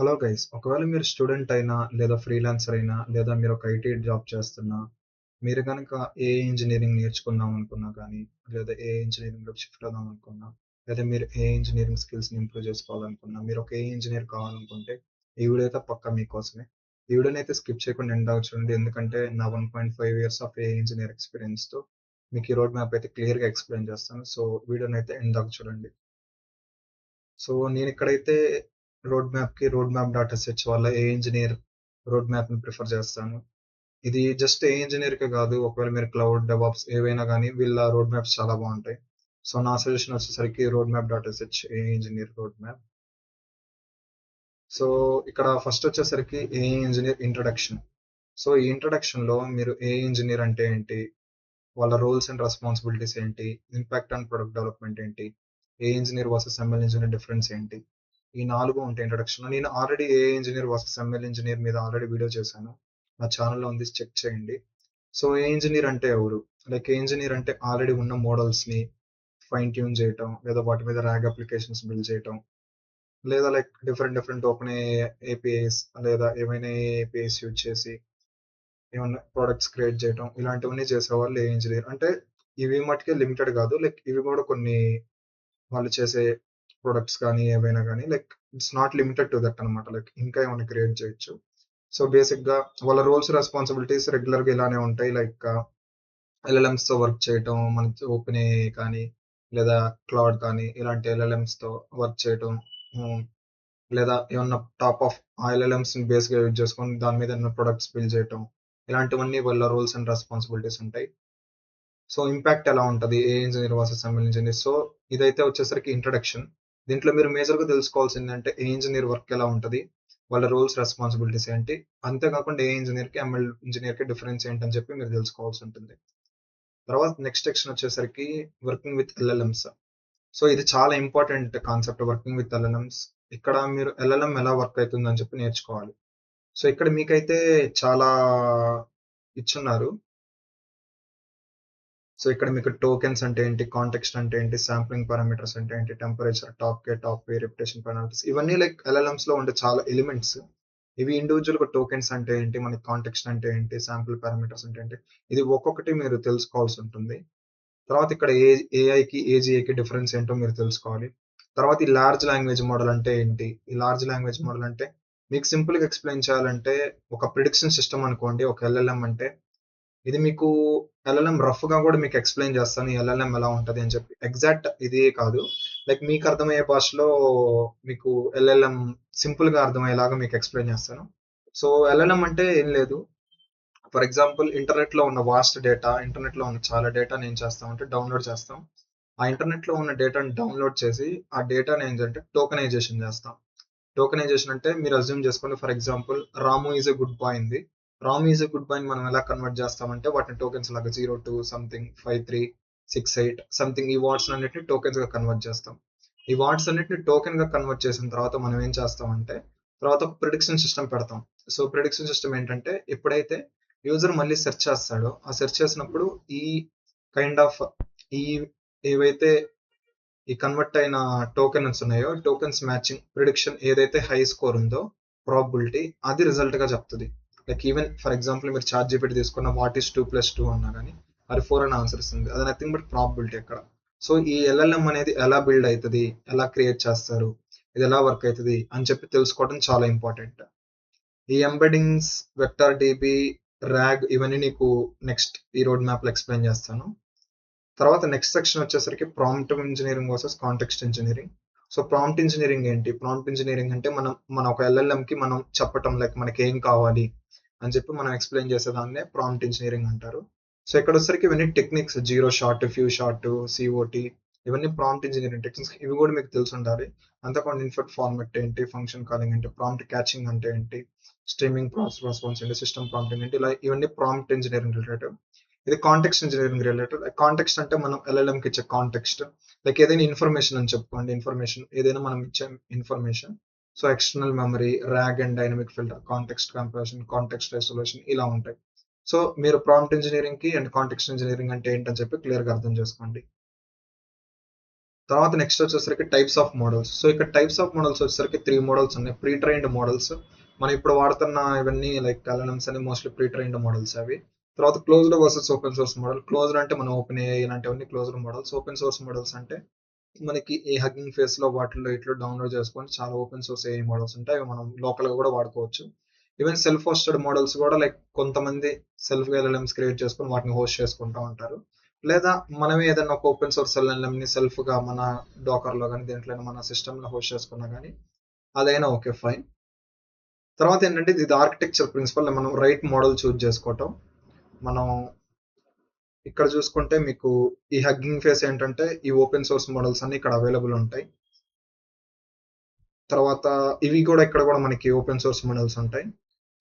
Hello guys, ఒకవేళ మీరు student అయినా లేదా ఫ్రీలాన్సర్ అయినా లేదా మీరు ఒక ఐటీ జాబ్ చేస్తున్నా, మీరు కనుక ఏ ఇంజనీరింగ్ నేర్చుకుందాం అనుకున్నా కానీ, లేదా ఏ ఇంజనీరింగ్లోకి షిఫ్ట్ అవుదాం అనుకున్నా, లేదా మీరు ఏ ఇంజనీరింగ్ స్కిల్స్ని ఇంప్రూవ్ చేసుకోవాలనుకున్నా, మీరు ఒక ఏ ఇంజనీర్ కావాలనుకుంటే ఈ వీడియో అయితే పక్కా మీకోసమే. ఈ వీడియోని అయితే స్కిప్ చేయకుండా ఎండ్ దాకా చూడండి, ఎందుకంటే నా 1.5 ఇయర్స్ ఆఫ్ ఏ ఇంజనీర్ ఎక్స్పీరియన్స్తో మీకు ఈ రోడ్ మ్యాప్ అయితే క్లియర్గా ఎక్స్ప్లెయిన్ చేస్తాను. సో వీడియోని అయితే ఎండ్ దాకా చూడండి. సో నేను ఇక్కడైతే రోడ్ మ్యాప్ డాటా సెర్చ్ వల్ల ఏ ఇంజనీర్ రోడ్ మ్యాప్ ని ప్రిఫర్ చేస్తాను. ఇది జస్ట్ ఏ ఇంజనీర్ కే కాదు, ఒకవేళ మీరు క్లౌడ్ డెవాప్స్ ఏవైనా కానీ వీళ్ళ రోడ్ మ్యాప్స్ చాలా బాగుంటాయి. సో నా సజెషన్ వచ్చేసరికి road map data search AI engineer road map. So ఇక్కడ ఫస్ట్ వచ్చేసరికి ఏ ఇంజనీర్ ఇంట్రడక్షన్. సో ఈ ఇంట్రడక్షన్ లో మీరు ఏ ఇంజనీర్ అంటే ఏంటి, వాళ్ళ రోల్స్ అండ్ రెస్పాన్సిబిలిటీస్ ఏంటి, ఇంపాక్ట్ అండ్ ప్రొడక్ట్ డెవలప్మెంట్ ఏంటి, AI engineer versus ML engineer difference ఏంటి, ఈ 4 ఉంటాయి ఇంట్రడక్షన్. నేను already AI engineer versus ML engineer మీద ఆల్రెడీ వీడియో చేశాను, నా ఛానల్లో ఉంది, చెక్ చేయండి. సో ఏ ఇంజనీర్ అంటే ఎవరు, లైక్ ఏ ఇంజనీర్ అంటే ఆల్రెడీ ఉన్న మోడల్స్ ని ఫైన్ ట్యూన్ చేయటం, లేదా వాటి మీద ర్యాగ్ అప్లికేషన్స్ బిల్డ్ చేయటం, లేదా like different different open APIs లేదా ఏమైనా ఏపీఐస్ యూజ్ చేసి ఏమన్నా ప్రొడక్ట్స్ క్రియేట్ చేయటం, ఇలాంటివన్నీ చేసేవాళ్ళు ఏ ఇంజనీర్ అంటే. ఇవి మట్టుకే లిమిటెడ్ కాదు, లైక్ ఇవి కూడా కొన్ని వాళ్ళు చేసే ప్రొడక్ట్స్ కానీ ఏవైనా కానీ like it's not limited to that అనమాట, లైక్ ఇంకా ఏమైనా క్రియేట్ చేయొచ్చు. సో బేసిక్ గా వాళ్ళ రోల్స్ రెస్పాన్సిబిలిటీస్ రెగ్యులర్ గా ఇలానే ఉంటాయి, లైక్ ఎల్ఎల్ఎంస్ తో వర్క్ చేయటం, మనకి ఓపెన్ ఏఐ కానీ లేదా క్లౌడ్ కానీ ఇలాంటి ఎల్ఎల్ఎంస్ తో వర్క్ చేయటం, ఉమ్, లేదా ఏమన్నా టాప్ ఆఫ్ ఆ ఎల్ఎల్ఎంస్ ని బేస్ గా యూజ్ చేసుకొని దాని మీద ఏమైనా ప్రొడక్ట్స్ బిల్డ్ చేయటం, ఇలాంటివన్నీ వాళ్ళ రోల్స్ అండ్ రెస్పాన్సిబిలిటీస్ ఉంటాయి. సో ఇంపాక్ట్ ఎలా ఉంటది AI engineer versus ML engineer. So ఇదైతే వచ్చేసరికి ఇంట్రడక్షన్. దీంట్లో మీరు మేజర్ గా తెలుసుకోవాల్సింది అంటే ఏ ఇంజనీర్ వర్క్ ఎలా ఉంటది, వాళ్ళ రోల్స్ రెస్పాన్సిబిలిటీస్ ఏంటి, అంతేకాకుండా ఏ ఇంజనీర్ కి ఎంఎల్ ఇంజనీర్ కి డిఫరెన్స్ ఏంటని చెప్పి మీరు తెలుసుకోవాల్సి ఉంటుంది. తర్వాత నెక్స్ట్ సెక్షన్ వచ్చేసరికి వర్కింగ్ విత్ ఎల్ఎల్ఎంస్. సో ఇది చాలా important concept, working with LLMs. ఇక్కడ మీరు ఎల్ఎల్ఎం ఎలా వర్క్ అవుతుందని చెప్పి నేర్చుకోవాలి. సో ఇక్కడ మీకైతే చాలా ఇచ్చున్నారు. సో ఇక్కడ మీకు టోకెన్స్ అంటే ఏంటి, కాంటెక్స్ట్ అంటే ఏంటి, శాంప్లింగ్ పారామీటర్స్ అంటే ఏంటి, టెంపరేచర్, టాప్ కే, రెప్యుటేషన్ పెనాల్టీస్, ఇవన్నీ లైక్ ఎల్ఎల్ఎంస్ లో ఉండే చాలా ఎలిమెంట్స్. ఇవి ఇండివిజువల్ గా టోకెన్స్ అంటే ఏంటి, మనకి కాంటెక్స్ట్ అంటే ఏంటి, శాంపుల్ పారామీటర్స్ అంటే ఏంటి, ఇది ఒక్కొక్కటి మీరు తెలుసుకోవాల్సి ఉంటుంది. తర్వాత ఇక్కడ ఏఐకి ఏజీఐకి డిఫరెన్స్ ఏంటో మీరు తెలుసుకోవాలి. తర్వాత ఈ లార్జ్ లాంగ్వేజ్ మోడల్ అంటే ఏంటి, ఈ లార్జ్ లాంగ్వేజ్ మోడల్ అంటే మీకు సింపుల్ గా ఎక్స్ప్లెయిన్ చేయాలంటే ఒక ప్రిడిక్షన్ సిస్టమ్ అనుకోండి, ఒక ఎల్ఎల్ఎం అంటే. ఇది మీకు ఎల్ఎల్ఎం రఫ్ గా కూడా మీకు ఎక్స్ప్లెయిన్ చేస్తాను ఈ ఎల్ఎల్ఎం ఎలా ఉంటది అని చెప్పి. ఎగ్జాక్ట్ ఇదే కాదు, లైక్ మీకు అర్థమయ్యే భాషలో మీకు ఎల్ఎల్ఎం సింపుల్ గా అర్థమయ్యేలాగా మీకు ఎక్స్ప్లెయిన్ చేస్తాను. సో ఎల్ఎల్ఎం అంటే ఏం లేదు, ఫర్ ఎగ్జాంపుల్ ఇంటర్నెట్ లో ఉన్న వాస్ట్ డేటా, ఇంటర్నెట్ లో ఉన్న చాలా డేటాని ఏం చేస్తామంటే డౌన్లోడ్ చేస్తాం. ఆ ఇంటర్నెట్ లో ఉన్న డేటాని డౌన్లోడ్ చేసి ఆ డేటాని ఏంటంటే టోకనైజేషన్ చేస్తాం. టోకనైజేషన్ అంటే మీరు అజ్యూమ్ చేసుకోండి, for example Ramu is a good boy ఉంది. Ramu is a good boy మనం ఎలా కన్వర్ట్ చేస్తామంటే వాటిని టోకెన్స్ లాగా 02 సంథింగ్ 5368 సంథింగ్ ఈ వర్డ్స్ అన్నిటిని టోకెన్స్ గా కన్వర్ట్ చేస్తాం. ఈ వర్డ్స్ అన్నిటిని టోకెన్ గా కన్వర్ట్ చేసిన తర్వాత మనం ఏం చేస్తామంటే తర్వాత ఒక ప్రిడిక్షన్ సిస్టమ్ పెడతాం. సో ప్రిడిక్షన్ సిస్టమ్ ఏంటంటే ఎప్పుడైతే యూజర్ మళ్ళీ సెర్చ్ చేస్తాడో ఆ సెర్చ్ చేసినప్పుడు ఈ కైండ్ ఆఫ్ ఈ ఏవైతే ఈ కన్వర్ట్ అయిన టోకెన్స్ ఉన్నాయో టోకెన్స్ మ్యాచింగ్ ప్రిడిక్షన్ ఏదైతే హై స్కోర్ ఉందో ప్రాబిలిటీ అది రిజల్ట్ గా చెప్తుంది. లైక్ ఈవెన్ ఫర్ ఎగ్జాంపుల్ మీరు చార్ట్ జీపీటీ తీసుకున్న వాట్ ఈస్ 2+2 అన్నా కానీ అది 4 అని ఆన్సర్ ఇస్తుంది, అది నథింగ్ బట్ ప్రాబిలిటీ అక్కడ. సో ఈ ఎల్ఎల్ఎం అనేది ఎలా బిల్డ్ అవుతుంది, ఎలా క్రియేట్ చేస్తారు, ఇది ఎలా వర్క్ అవుతుంది అని చెప్పి తెలుసుకోవడం చాలా ఇంపార్టెంట్. ఈ ఎంబెడింగ్స్, వెక్టర్ డిబి, ర్యాగ్ ఇవన్నీ నీకు నెక్స్ట్ ఈ రోడ్ మ్యాప్ లో ఎక్స్ప్లెయిన్ చేస్తాను. తర్వాత నెక్స్ట్ సెక్షన్ వచ్చేసరికి prompt engineering versus context engineering. So prompt engineering ఏంటి, ప్రాంప్ట్ ఇంజనీరింగ్ అంటే మన ఒక ఎల్ఎల్ఎం కి మనం చెప్పటం, లైక్ మనకి ఏం కావాలి అని చెప్పి మనం ఎక్స్ప్లెయిన్ చేసేదాన్నే ప్రాంప్ట్ ఇంజనీరింగ్ అంటారు. సో ఇక్కడ వచ్చేసరికి ఇవన్నీ techniques, zero shot, few shot, సిఓటి, ఇవన్నీ ప్రాంప్ట్ ఇంజనీరింగ్ టెక్నిక్స్, ఇవి కూడా మీకు తెలిసి ఉండాలి. అంతేకాకుండా ఇన్ఫర్ట్ ఫార్మెట్ ఏంటి, ఫంక్షన్ కాలింగ్ ఏంటి, ప్రాంప్ట్ క్యాచింగ్ అంటే ఏంటి, స్ట్రీమింగ్ ప్రాసెస్ రెస్పాన్స్ ఏంటి, సిస్టమ్ ప్రాంప్టింగ్ ఏంటి, ఇలా ఇవన్నీ ప్రాంప్ట్ ఇంజనీరింగ్ రిలేటెడ్. ఇది కాంటెక్స్ట్ ఇంజనీరింగ్ రిలేటెడ్. కాంటెక్స్ట్ అంటే మనం ఎల్ఎల్ఎం కి ఇచ్చే కాంటెక్స్ట్, లైక్ ఏదైనా ఇన్ఫర్మేషన్ అని చెప్పుకోండి, ఇన్ఫర్మేషన్ ఏదైనా మనం ఇచ్చే information. So external memory, rag and dynamic filter, context comparison, context isolation, ఇలా ఉంటాయి. సో మీరు ప్రాంప్ట్ ఇంజనీరింగ్ కి అండ్ కాంటెక్స్ట్ ఇంజనీరింగ్ అంటే ఏంటని చెప్పి క్లియర్ గా అర్థం చేసుకోండి. తర్వాత నెక్స్ట్ వచ్చేసరికి టైప్స్ ఆఫ్ మోడల్స్. సో ఇక్కడ టైప్స్ ఆఫ్ మోడల్స్ వచ్చేసరికి 3 మోడల్స్ ఉన్నాయి. ప్రీ ట్రైన్డ్ మోడల్స్, మనం ఇప్పుడు వాడుతున్న ఇవన్నీ లైక్ ఎల్ఎల్ఎంస్ అని మోస్ట్లీ ప్రీ ట్రైన్డ్ మోడల్స్ అవి. తర్వాత closed versus open source model. Closed అంటే మన ఓపెన్ ఏఐ ఇలాంటివన్నీ closed models. Open source models అంటే మనకి ఈ హగ్గింగ్ ఫేస్ లో వాటిల్లో ఇట్లా డౌన్లోడ్ చేసుకొని చాలా ఓపెన్ సోర్స్ ఏఐ మోడల్స్ ఉంటాయి, అవి మనం లోకల్ గా కూడా వాడుకోవచ్చు. ఈవెన్ సెల్ఫ్ హోస్టెడ్ మోడల్స్ కూడా లైక్ కొంతమంది సెల్ఫ్ ఎల్ఎల్ఎంస్ క్రియేట్ చేసుకొని వాటిని హోస్ట్ చేసుకుంటూ ఉంటారు. లేదా మనమే ఏదైనా ఒక ఓపెన్ సోర్స్ ఎల్ఎల్ఎం ని సెల్ఫ్ గా మన డాకర్ లో కానీ దేంట్లో మన సిస్టమ్ లో హోస్ట్ చేసుకున్నా కానీ అదైనా ఓకే ఫైన్. తర్వాత ఏంటంటే ఇది ఆర్కిటెక్చర్ ప్రిన్సిపల్, మనం రైట్ మోడల్ చూజ్ చేసుకోవటం. మనం ఇక్కడ చూసుకుంటే మీకు ఈ హగ్గింగ్ ఫేస్ ఏంటంటే ఈ ఓపెన్ సోర్స్ మోడల్స్ అన్ని ఇక్కడ అవైలబుల్ ఉంటాయి. తర్వాత ఇవి కూడా ఇక్కడ కూడా మనకి ఓపెన్ సోర్స్ మోడల్స్ ఉంటాయి.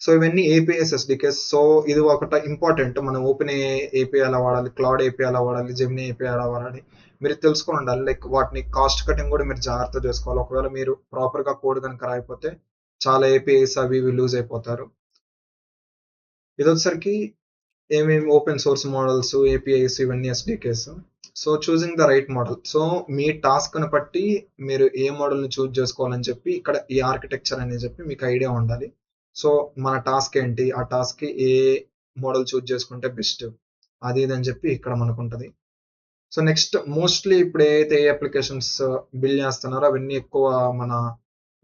సో ఇవన్నీ ఏపీఎస్ ఎస్డికేస్. సో ఇది ఒకటి ఇంపార్టెంట్, మనం ఓపెన్ ఏపీఐ ఎలా వాడాలి, క్లౌడ్ ఏపీఐ ఎలా వాడాలి, జెమినీ ఏపీఐ ఎలా వాడాలి మీరు తెలుసుకొని ఉండాలి. లైక్ వాటిని కాస్ట్ కటింగ్ కూడా మీరు జాగ్రత్త చేసుకోవాలి. ఒకవేళ మీరు ప్రాపర్ గా కోడ్ కనుక రాయిపోతే చాలా ఏపీఐస్ అవి ఇవి లూజ్ అయిపోతారు. ఇది వచ్చేసరికి ఏమేమి ఓపెన్ సోర్స్ మోడల్స్, ఏపీఐస్, ఇవన్నీ SDKs. So choosing the right model. So మీ టాస్క్ ని బట్టి మీరు ఏ మోడల్ ని చూజ్ చేసుకోవాలని చెప్పి ఇక్కడ ఈ ఆర్కిటెక్చర్ అని చెప్పి మీకు ఐడియా ఉండాలి. సో మన టాస్క్ ఏంటి, ఆ టాస్క్ కి ఏ మోడల్ చూజ్ చేసుకుంటే బెస్ట్, అది ఇది అని చెప్పి ఇక్కడ మనకు ఉంటది. సో నెక్స్ట్ మోస్ట్లీ ఇప్పుడు ఏదైతే ఏ అప్లికేషన్స్ బిల్డ్ చేస్తున్నారో అవన్నీ ఎక్కువ మన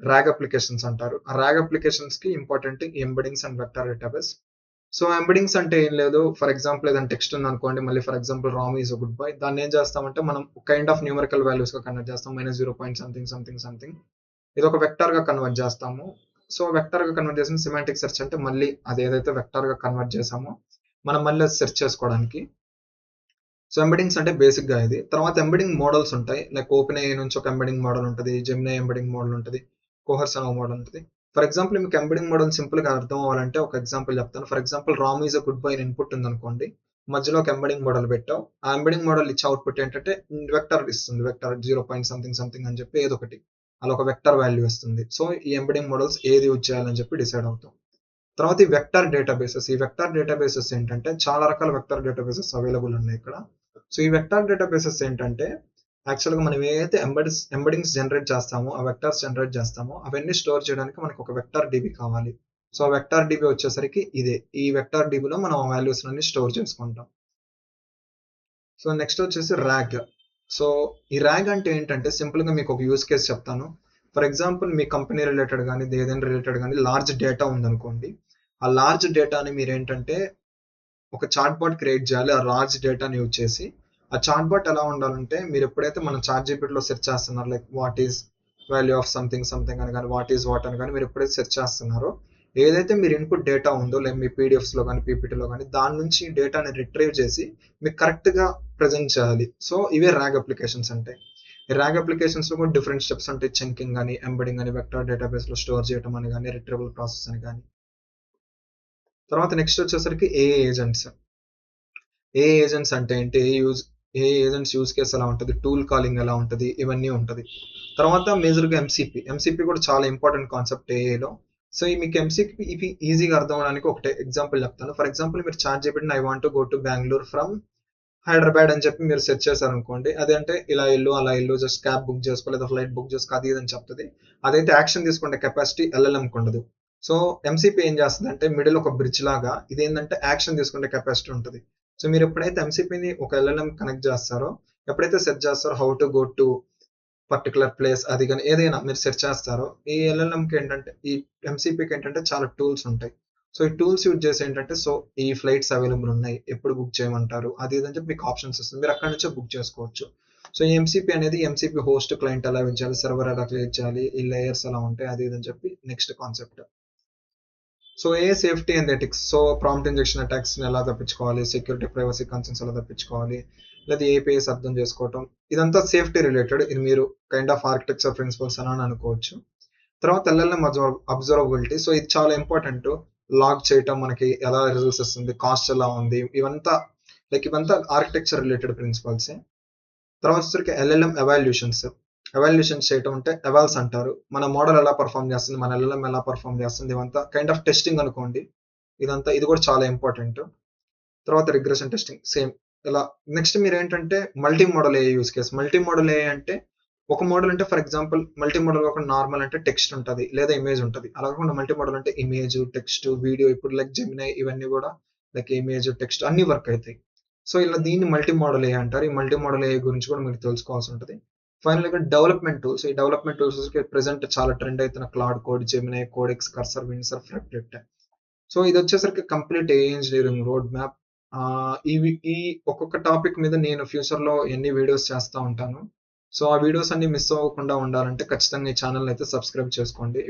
ర్యాగ్ అప్లికేషన్స్ అంటారు. ఆ ర్యాగ్ అప్లికేషన్స్ కి important embeddings and vector database. So embeddings అంటే ఏం లేదు, ఫర్ ఎగ్జాంపుల్ ఏదైనా టెక్స్ట్ ఉంది అనుకోండి, మళ్ళీ for example Ram is good boy, దాన్ని ఏం చేస్తామంటే మనం కైండ్ ఆఫ్ న్యూమరికల్ వాల్యూస్ గా కన్వర్ట్ చేస్తాం, -0 పాయింట్ సంథింగ్ సంథింగ్ సంథింగ్. ఇది ఒక వెక్టర్ గా కన్వర్ట్ చేస్తాము. సో వెక్టర్ గా కన్వర్ట్ చేసిన సిమాంటిక్ సెర్చ్ అంటే మళ్ళీ అది ఏదైతే వెక్టర్ గా కన్వర్ట్ చేసామో మనం మళ్ళీ అది సెర్చ్ చేసుకోవడానికి. సో ఎంబెడింగ్స్ అంటే బేసిక్ గా ఇది. తర్వాత ఎంబెడింగ్ మోడల్స్ ఉంటాయి, లైక్ ఓపెన్ ఏఐ నుంచి ఒక ఎంబెడింగ్ మోడల్ ఉంటుంది, జెమినీ ఎంబెడింగ్ మోడల్ ఉంటుంది, కోహర్స్ అనే మోడల్ ఉంటుంది. ఫర్ ఎగ్జాంపుల్ మీకు ఎంబెడింగ్ మోడల్ సింపుల్ గా అర్థం అవ్వాలంటే ఒక ఎగ్జాంపుల్ చెప్తాను. For example Ram is a good bye input ఉంది అనుకోండి, మధ్యలో ఒక ఎంబెడింగ్ మోడల్ పెట్టావు, ఆ ఎంబెడింగ్ మోడల్ ఇచ్చే అవుట్పుట్ ఏంటంటే వెక్టర్ ఇస్తుంది, వెక్టర్ 0 పాయింట్ సంథింగ్ సంథింగ్ అని చెప్పి ఏదో ఒకటి అలా ఒక వెక్టర్ వాల్యూ ఇస్తుంది. సో ఈ ఎంబెడింగ్ మోడల్స్ ఏది యూజ్ చేయాలని చెప్పి డిసైడ్ అవుతాం. తర్వాత ఈ వెక్టర్ డేటాబేసెస్. ఈ వెక్టర్ డేటాబేసెస్ ఏంటంటే చాలా రకాల వెక్టర్ డేటాబేసెస్ అవైలబుల్ ఉన్నాయి ఇక్కడ. సో ఈ వెక్టర్ డేటాబేసెస్ ఏంటంటే యాక్చువల్గా మనం ఏదైతే ఎంబెడింగ్స్ జనరేట్ చేస్తామో, ఆ వెక్టర్స్ జనరేట్ చేస్తామో అవన్నీ స్టోర్ చేయడానికి మనకు ఒక వెక్టర్ డిబి కావాలి. సో ఆ వెక్టర్ డిబి వచ్చేసరికి ఇదే, ఈ వెక్టర్ డిబిలో మనం ఆ వాల్యూస్ అన్ని స్టోర్ చేసుకుంటాం. సో నెక్స్ట్ వచ్చేసి ర్యాగ్. సో ఈ ర్యాగ్ అంటే ఏంటంటే సింపుల్ గా మీకు ఒక యూస్ కేస్ చెప్తాను. For example me company related కానీ ఏదైనా రిలేటెడ్ కానీ లార్జ్ డేటా ఉందనుకోండి, ఆ లార్జ్ డేటాని మీరు ఏంటంటే ఒక చాట్ బాట్ క్రియేట్ చేయాలి ఆ లార్జ్ డేటాని యూజ్ చేసి. ఆ చాట్ బాట్ ఎలా ఉండాలంటే మీరు ఎప్పుడైతే మనం చాట్ జీపీటీలో సెర్చ్ చేస్తున్నారు, like what is value of something something అని కానీ వాట్ ఈస్ వాట్ అని కానీ మీరు ఎప్పుడైతే సెర్చ్ చేస్తున్నారో, ఏదైతే మీరు ఇన్పుట్ డేటా ఉందో లైక్ మీ పీడిఎఫ్స్ లో కానీ పీపీటీలో కానీ దాని నుంచి డేటాని రిట్రీవ్ చేసి మీకు కరెక్ట్ గా ప్రజెంట్ చేయాలి. సో ఇవే ర్యాగ్ అప్లికేషన్స్ అంటే. ఈ ర్యాగ్ అప్లికేషన్స్ లో కూడా డిఫరెంట్ స్టెప్స్ ఉంటాయి, చంకింగ్ కానీ, ఎంబెడింగ్ అని, వెక్టర్ డేటాబేస్ లో స్టోర్ చేయడం అని కానీ, రిట్రీవల్ ప్రాసెస్ అని కానీ. తర్వాత నెక్స్ట్ వచ్చేసరికి ఏఏ ఏజెంట్స్. ఏ ఏజెంట్స్ అంటే ఏంటి, ఏ ఏజెంట్స్ యూజ్ కేస్ ఎలా ఉంటుంది, టూల్ కాలింగ్ ఎలా ఉంటుంది, ఇవన్నీ ఉంటుంది. తర్వాత మేజర్గా ఎంసీపీ కూడా చాలా ఇంపార్టెంట్ కాన్సెప్ట్ ఏఏలో. సో ఈ మీకు ఎంసీపీ ఇవి ఈజీగా అర్థం అవడానికి ఒకటే ఎగ్జాంపుల్ చెప్తాను. ఫర్ ఎగ్జాంపుల్ మీరు చాట్ జీపీటీని I want go to Bengaluru from Hyderabad అని చెప్పి మీరు సెర్చ్ చేశారు అనుకోండి, అదంటే ఇలా ఇల్లు అలా ఇల్లు, జస్ట్ క్యాబ్ బుక్ చేసుకో లేదా ఫ్లైట్ బుక్ చేసుకో అది ఇది అని చెప్తుంది. అదైతే యాక్షన్ తీసుకుంటే కెపాసిటీ ఎల్ఎల్ఎంకి ఉండదు. సో ఎంసీపీ ఏం చేస్తుంది అంటే మిడిల్ ఒక బ్రిడ్జ్ లాగా, ఇది ఏంటంటే యాక్షన్ తీసుకుంటే కెపాసిటీ ఉంటుంది. సో మీరు ఎప్పుడైతే ఎంసీపీని ఒక ఎల్ఎల్ఎం కనెక్ట్ చేస్తారో, ఎప్పుడైతే సెర్చ్ చేస్తారో how to go to particular place అది కానీ ఏదైనా మీరు సెర్చ్ చేస్తారో, ఈ ఎల్ఎల్ఎంకి ఏంటంటే ఈ ఎంసీపీకి ఏంటంటే చాలా టూల్స్ ఉంటాయి. సో ఈ టూల్స్ యూజ్ చేసి ఏంటంటే సో ఈ ఫ్లైట్స్ అవైలబుల్ ఉన్నాయి, ఎప్పుడు బుక్ చేయమంటారు అది ఇది అని చెప్పి మీకు ఆప్షన్స్ వస్తుంది, మీరు అక్కడ నుంచే బుక్ చేసుకోవచ్చు. సో ఈ ఎంసీపీ అనేది ఎంసీపీ హోస్ట్ క్లయింట్ ఎలా యూజ్ చేయాలి, సర్వర్ ఎలా క్రియేట్ చేయాలి, ఈ లేయర్స్ ఎలా ఉంటాయి అది ఇది అని చెప్పి next concept. So A safety and ethics. So prompt injection attacks ఎలా తప్పించుకోవాలి, సెక్యూరిటీ ప్రైవసీ కన్సర్న్స్ ఎలా తప్పించుకోవాలి, లేదా ఏపీఎస్ అర్థం చేసుకోవటం, ఇదంతా సేఫ్టీ రిలేటెడ్. ఇది మీరు కైండ్ ఆఫ్ ఆర్కిటెక్చర్ ప్రిన్సిపల్స్ అని అనుకోవచ్చు. తర్వాత ఎల్ఎల్ఎం అబ్జర్వబిలిటీ. సో ఇది చాలా ఇంపార్టెంట్. లాగ్ చేయటం, మనకి ఎలా రిజల్ట్స్ వస్తుంది, కాస్ట్ ఎలా ఉంది, ఇవంతా ఆర్కిటెక్చర్ రిలేటెడ్ ప్రిన్సిపల్స్. తర్వాత వచ్చరికి ఎల్ఎల్ఎం ఎవాల్యూషన్స్ చేయటం అంటే ఎవాల్స్ అంటారు. మన మోడల్ ఎలా పర్ఫామ్ చేస్తుంది, మన ఎల్ఎల్ఎం ఎలా పర్ఫామ్ చేస్తుంది, ఇవంతా కైండ్ ఆఫ్ టెస్టింగ్ అనుకోండి. ఇది కూడా చాలా ఇంపార్టెంట్. తర్వాత రిగ్రెషన్ టెస్టింగ్ సేమ్ ఇలా. నెక్స్ట్ మీరు ఏంటంటే మల్టీ మోడల్ ఏ యూస్ కేస్. మల్టీ మోడల్ ఏ అంటే ఒక మోడల్ అంటే ఫర్ ఎగ్జాంపుల్ మల్టీ మోడల్ కాకుండా నార్మల్ అంటే టెక్స్ట్ ఉంటది. లేదా ఇమేజ్ ఉంటది. అలా కాకుండా మల్టీ మోడల్ అంటే ఇమేజ్, టెక్స్ట్, వీడియో ఇప్పుడు లైక్ జెమినై ఇవన్నీ గూడా లైక్ ఇమేజ్, టెక్స్ట్ అన్నీ వర్క్ అయితాయి. సో, ఇలా దీన్ని మల్టీ మోడల్ ఏఐ అంటారు. ఈ మల్టీ మోడల్ ఏఐ గురించి కూడా మీరు తెలుసుకోవాల్సి ఉంటది. ఫైనల్‌గా డెవలప్‌మెంట్ టూల్స్. ఈ డెవలప్‌మెంట్ టూల్స్‌కి ప్రెజెంట్ చాలా ట్రెండ్ అయితున్న Claude Code, Gemini, Codex, Cursor, Windsurf, ఫ్రెట్. సో, ఇదొచ్చేసరికి complete AI engineering road map. ఈ ఒక్కొక్క టాపిక్ మీద నేను ఫ్యూచర్‌లో ఎన్ని వీడియోస్ చేస్తా ఉంటాను. సో, ఆ వీడియోస్ అన్నీ మిస్ అవ్వకుండా ఉండాలంటే ఖచ్చితంగా ఈ ఛానెల్‌నయితే సబ్స్క్రైబ్ చేసుకోండి.